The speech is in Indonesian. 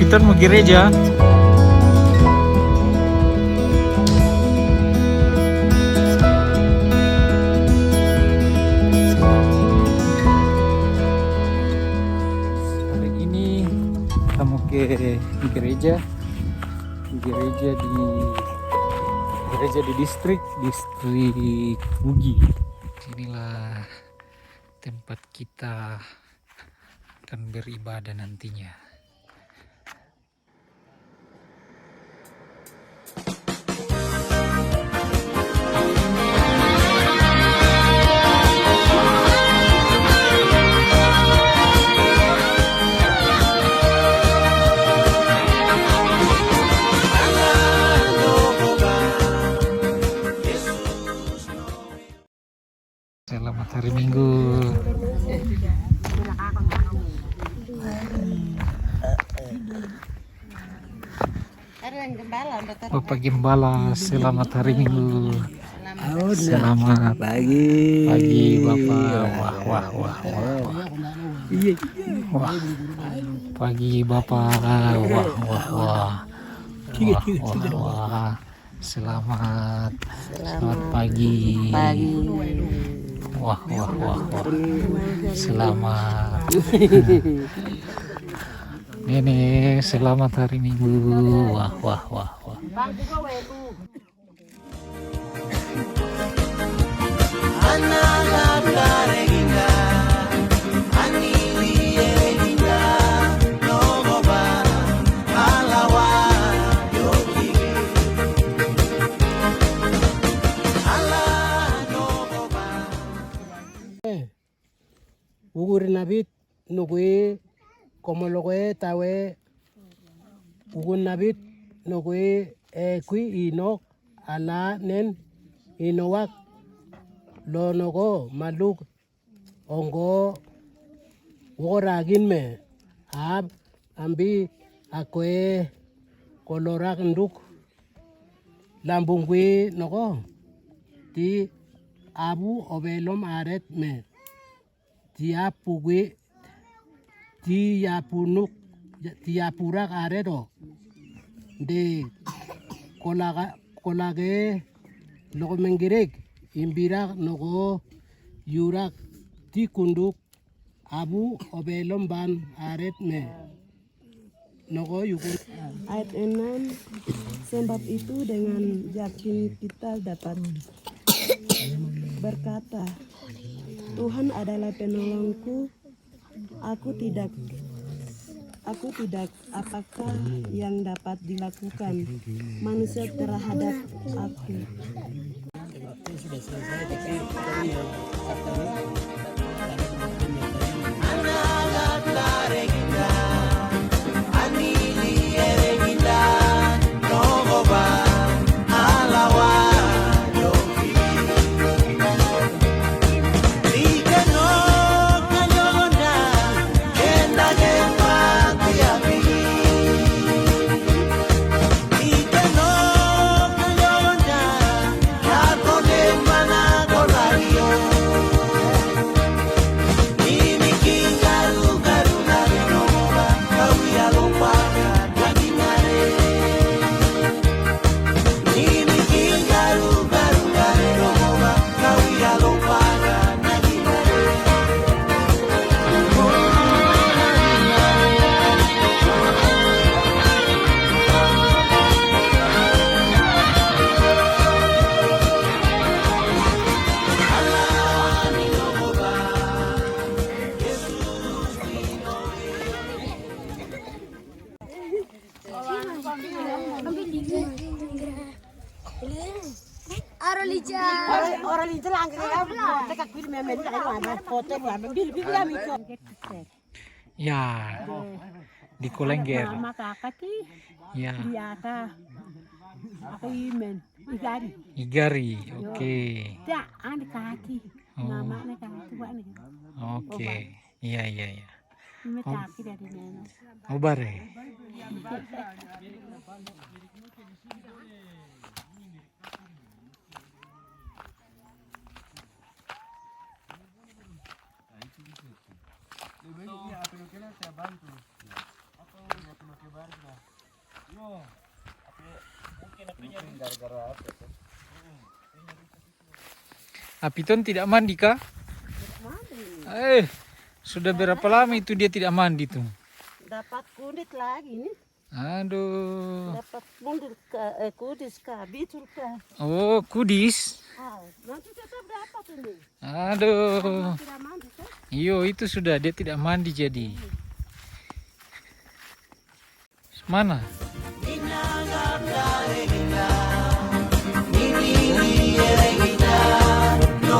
kita mau gereja. Hari ini kita mau ke gereja. Gereja di distrik Bugi. Inilah tempat kita akan beribadah nantinya. Selamat hari Minggu. Bapak Gembala, selamat hari Minggu. Selamat pagi Bapak. Wah. Pagi Bapak. Wah. Selamat pagi. Wah. Selamat. Nenek, selamat hari Minggu. Wah. Ugur nabit nugui komologue tawe ugun nabit nugui kui inok ala nen inowak lo nogo maluk ongo woragin me ab ambi akwe kolorak nduk lambungwi nogo ti abu obelom aret me tiapugwe tiapurak aredo de kolage logo mengirek imbirak nogo yurak tikunduk abu obelom ban aret me nogo yukun. Ayat 6, sebab itu dengan yakin kita dapat berkata, Tuhan adalah penolongku, aku tidak apakah yang dapat dilakukan manusia terhadap aku. Sudah selesai tapi orang itu langgar ya, tekak bil memen tak ada foto buat bil mikro. Ya, di Kolengger. Nama kakak ki Ya, biasa aku imen Igari. Oke. tak ada kaki namanya kaki buat nih Oke. Iya. ini kaki dari mana Obare. Saya bantu. Apa Apiton tidak mandi kah? Sudah berapa lama itu dia tidak mandi tuh? Dapat kulit lagi nih. Aduh. Dapat kudis kah, bicul kah. Oh, kudis. Nanti tetap dapat ini. Aduh. Tidak mandi kan? Iyo, itu sudah dia tidak mandi jadi. Mana? No